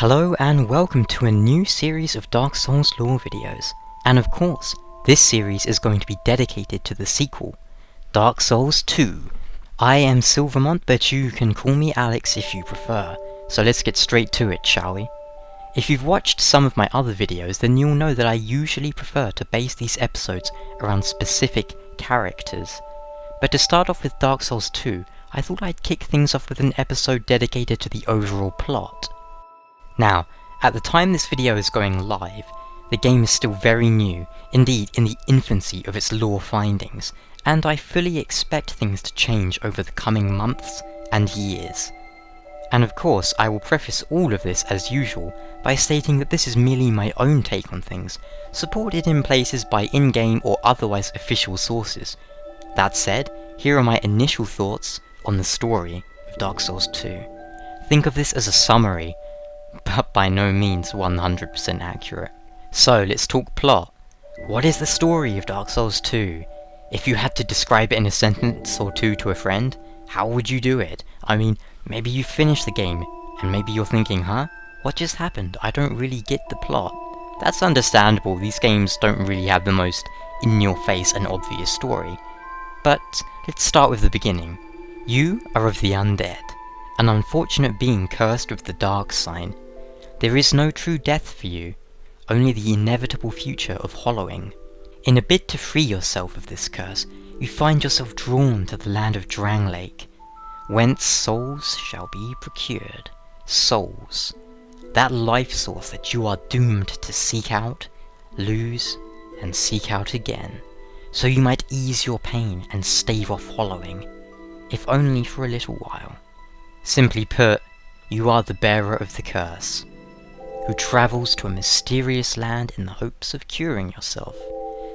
Hello and welcome to a new series of Dark Souls lore videos. And of course, this series is going to be dedicated to the sequel, Dark Souls 2. I am Mont, but you can call me Alex if you prefer. So let's get straight to it, shall we? If you've watched some of my other videos, then you'll know that I usually prefer to base these episodes around specific characters. But to start off with Dark Souls 2, I thought I'd kick things off with an episode dedicated to the overall plot. Now, at the time this video is going live, the game is still very new, indeed in the infancy of its lore findings, and I fully expect things to change over the coming months and years. And of course, I will preface all of this as usual by stating that this is merely my own take on things, supported in places by in-game or otherwise official sources. That said, here are my initial thoughts on the story of Dark Souls 2. Think of this as a summary, but by no means 100% accurate. So let's talk plot. What is the story of Dark Souls 2? If you had to describe it in a sentence or two to a friend, how would you do it? I mean, maybe you finished the game, and maybe you're thinking, huh? What just happened? I don't really get the plot. That's understandable, these games don't really have the most in-your-face and obvious story. But let's start with the beginning. You are of the undead, an unfortunate being cursed with the dark sign. There is no true death for you, only the inevitable future of hollowing. In a bid to free yourself of this curse, you find yourself drawn to the land of Drangleic, whence souls shall be procured. Souls, that life source that you are doomed to seek out, lose, and seek out again, so you might ease your pain and stave off hollowing, if only for a little while. Simply put, you are the bearer of the curse, who travels to a mysterious land in the hopes of curing yourself.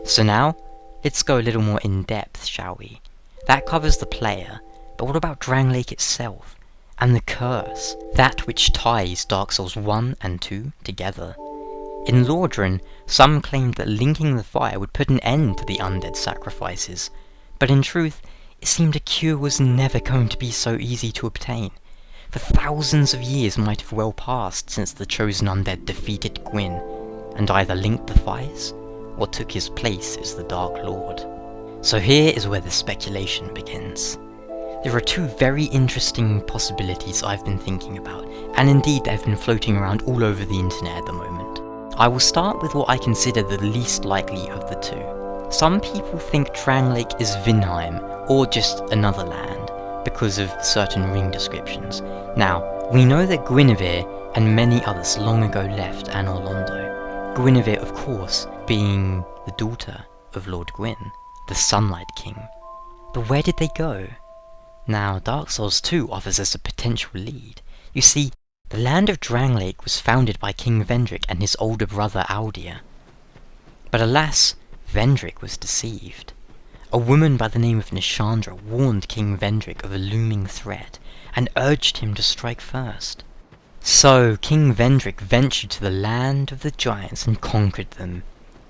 So now, let's go a little more in depth, shall we? That covers the player, but what about Drangleic itself, and the curse, that which ties Dark Souls 1 and 2 together? In Lordran, some claimed that linking the fire would put an end to the undead sacrifices, but in truth, it seemed a cure was never going to be so easy to obtain, for thousands of years might have well passed since the chosen undead defeated Gwyn, and either linked the fires, or took his place as the Dark Lord. So here is where the speculation begins. There are two very interesting possibilities I've been thinking about, and indeed they've been floating around all over the internet at the moment. I will start with what I consider the least likely of the two. Some people think Drangleic is Vinheim, or just another land, because of certain ring descriptions. Now, we know that Guinevere and many others long ago left Anor Londo. Guinevere, of course, being the daughter of Lord Gwyn, the Sunlight King. But where did they go? Now, Dark Souls 2 offers us a potential lead. You see, the land of Drangleic was founded by King Vendrick and his older brother Aldir. But alas, Vendrick was deceived. A woman by the name of Nashandra warned King Vendrick of a looming threat, and urged him to strike first. So King Vendrick ventured to the land of the giants and conquered them,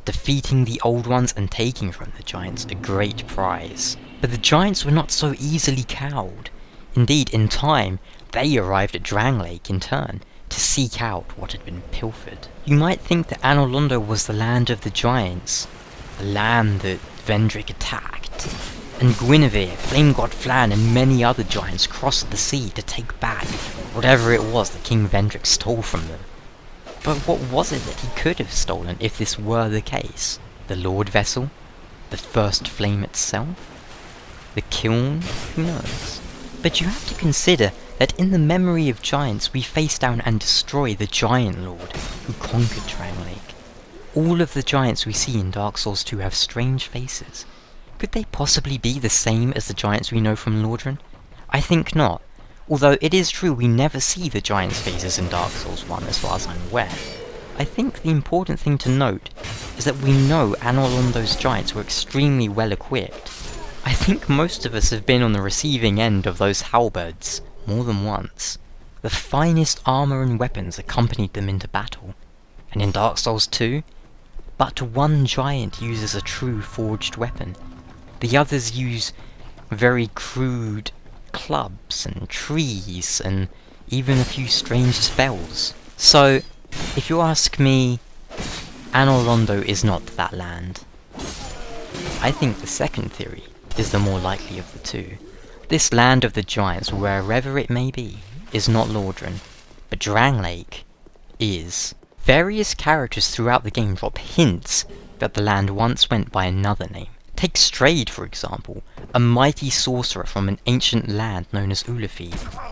defeating the old ones and taking from the giants a great prize. But the giants were not so easily cowed. Indeed, in time, they arrived at Drangleic in turn, to seek out what had been pilfered. You might think that Anor Londo was the land of the giants, the land that Vendrick attacked, and Guinevere, Flame God Flan and many other giants crossed the sea to take back whatever it was that King Vendrick stole from them. But what was it that he could have stolen if this were the case? The Lord Vessel? The first flame itself? The kiln? Who knows? But you have to consider that in the memory of giants we face down and destroy the Giant Lord who conquered Drangleic. All of the giants we see in Dark Souls 2 have strange faces. Could they possibly be the same as the giants we know from Lordran? I think not, although it is true we never see the giants' faces in Dark Souls 1 as far as I'm aware. I think the important thing to note is that we know Anor Londo's giants were extremely well equipped. I think most of us have been on the receiving end of those halberds more than once. The finest armour and weapons accompanied them into battle, and in Dark Souls 2, but one giant uses a true forged weapon. The others use very crude clubs and trees and even a few strange spells. So, if you ask me, Anor Londo is not that land. I think the second theory is the more likely of the two. This land of the giants, wherever it may be, is not Lordran, but Drangleic is. Various characters throughout the game drop hints that the land once went by another name. Take Strayed, for example, a mighty sorcerer from an ancient land known as Ulafi,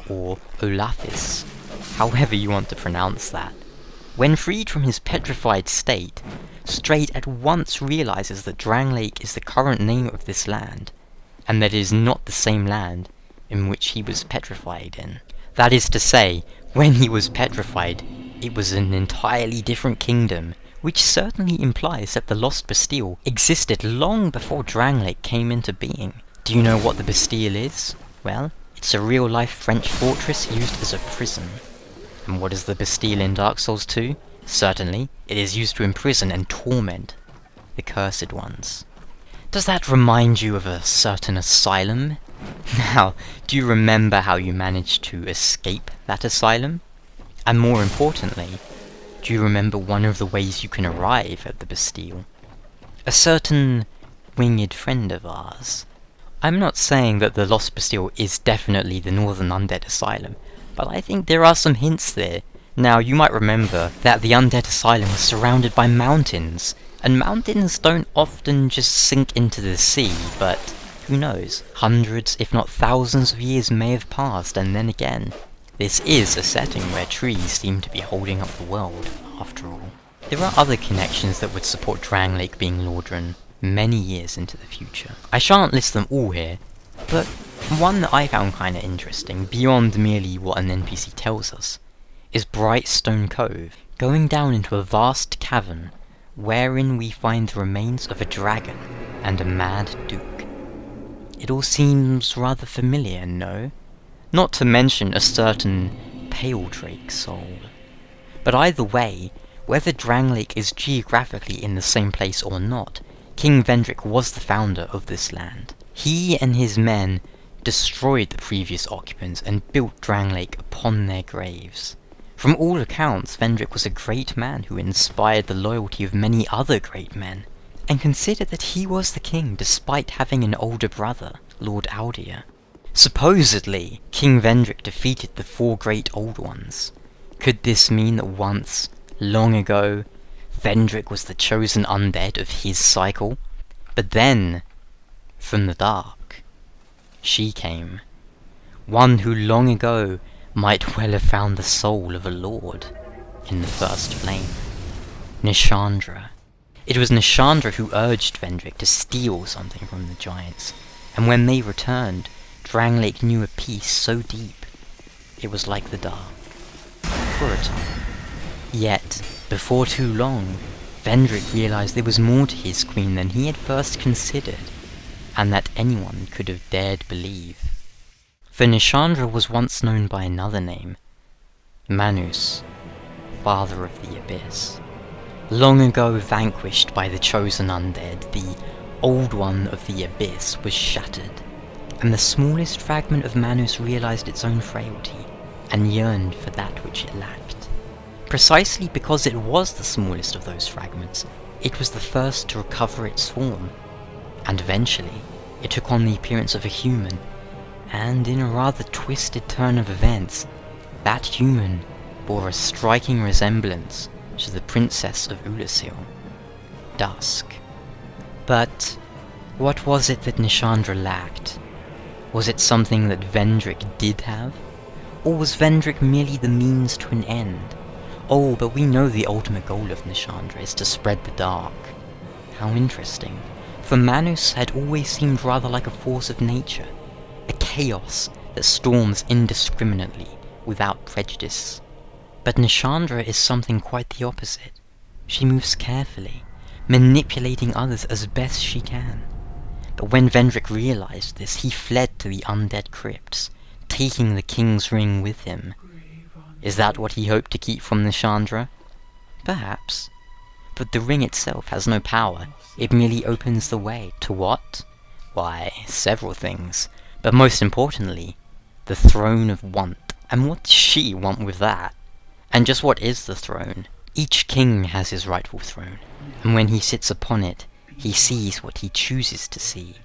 or Olafis, however you want to pronounce that. When freed from his petrified state, Strayed at once realizes that Drangleic is the current name of this land, and that it is not the same land in which he was petrified in. That is to say, when he was petrified, it was an entirely different kingdom, which certainly implies that the Lost Bastille existed long before Drangleic came into being. Do you know what the Bastille is? Well, it's a real-life French fortress used as a prison. And what is the Bastille in Dark Souls 2? Certainly, it is used to imprison and torment the Cursed Ones. Does that remind you of a certain asylum? Now, do you remember how you managed to escape that asylum? And more importantly, do you remember one of the ways you can arrive at the Bastille? A certain winged friend of ours. I'm not saying that the Lost Bastille is definitely the Northern Undead Asylum, but I think there are some hints there. Now, you might remember that the Undead Asylum was surrounded by mountains, and mountains don't often just sink into the sea, but who knows, hundreds if not thousands of years may have passed, and then again. This is a setting where trees seem to be holding up the world, after all. There are other connections that would support Drangleic being Lordran many years into the future. I shan't list them all here, but one that I found kinda interesting, beyond merely what an NPC tells us, is Brightstone Cove, going down into a vast cavern, wherein we find the remains of a dragon and a mad duke. It all seems rather familiar, no? Not to mention a certain pale drake soul. But either way, whether Drangleic is geographically in the same place or not, King Vendrick was the founder of this land. He and his men destroyed the previous occupants and built Drangleic upon their graves. From all accounts, Vendrick was a great man who inspired the loyalty of many other great men, and considered that he was the king despite having an older brother, Lord Aldir. Supposedly, King Vendrick defeated the 4 great old ones. Could this mean that once, long ago, Vendrick was the chosen undead of his cycle? But then, from the dark, she came. One who long ago might well have found the soul of a lord in the first flame. Nashandra. It was Nashandra who urged Vendrick to steal something from the giants, and when they returned, Drangleic knew a peace so deep, it was like the dark, for a time. Yet, before too long, Vendrick realized there was more to his queen than he had first considered, and that anyone could have dared believe. For Nashandra was once known by another name, Manus, Father of the Abyss. Long ago vanquished by the chosen undead, the Old One of the Abyss was shattered, and the smallest fragment of Manus realized its own frailty, and yearned for that which it lacked. Precisely because it was the smallest of those fragments, it was the first to recover its form, and eventually it took on the appearance of a human, and in a rather twisted turn of events, that human bore a striking resemblance to the Princess of Ulasil, Dusk. But what was it that Nashandra lacked? Was it something that Vendrick did have? Or was Vendrick merely the means to an end? Oh, but we know the ultimate goal of Nashandra is to spread the dark. How interesting. For Manus had always seemed rather like a force of nature, a chaos that storms indiscriminately, without prejudice. But Nashandra is something quite the opposite. She moves carefully, manipulating others as best she can. But when Vendrick realized this, he fled to the undead crypts, taking the king's ring with him. Is that what he hoped to keep from Nashandra? Perhaps. But the ring itself has no power. It merely opens the way. To what? Why, several things. But most importantly, the throne of want. And what does she want with that? And just what is the throne? Each king has his rightful throne, and when he sits upon it, he sees what he chooses to see.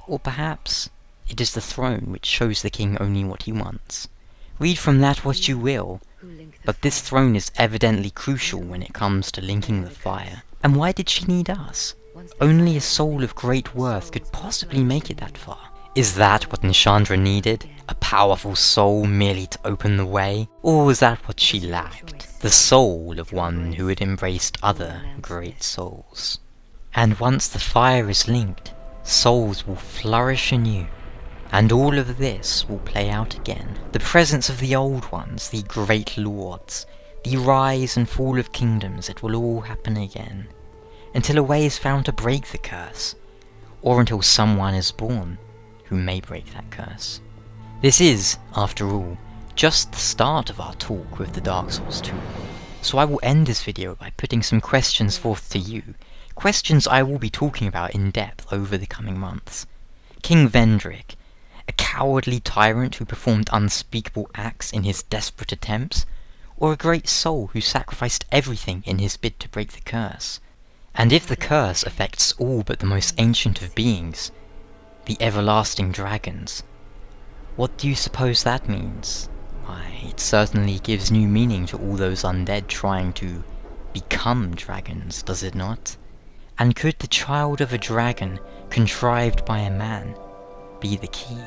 Or perhaps it is the throne which shows the king only what he wants. Read from that what you will, but this throne is evidently crucial when it comes to linking the fire. And why did she need us? Only a soul of great worth could possibly make it that far. Is that what Nashandra needed? A powerful soul merely to open the way? Or was that what she lacked? The soul of one who had embraced other great souls. And once the fire is linked, souls will flourish anew. And all of this will play out again. The presence of the old ones, the great lords, the rise and fall of kingdoms, it will all happen again. Until a way is found to break the curse, or until someone is born who may break that curse. This is, after all, just the start of our talk with the Dark Souls 2. So I will end this video by putting some questions forth to you, questions I will be talking about in depth over the coming months. King Vendrick, a cowardly tyrant who performed unspeakable acts in his desperate attempts, or a great soul who sacrificed everything in his bid to break the curse? And if the curse affects all but the most ancient of beings, the everlasting dragons, what do you suppose that means? Why, it certainly gives new meaning to all those undead trying to become dragons, does it not? And could the child of a dragon, contrived by a man, be the key?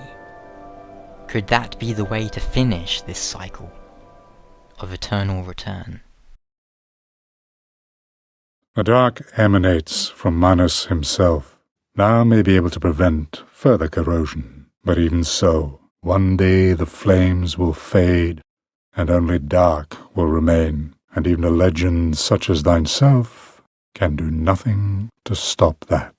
Could that be the way to finish this cycle of eternal return? The dark emanates from Manus himself. Thou may be able to prevent further corrosion, but even so, one day the flames will fade, and only dark will remain, and even a legend such as thyself can do nothing to stop that.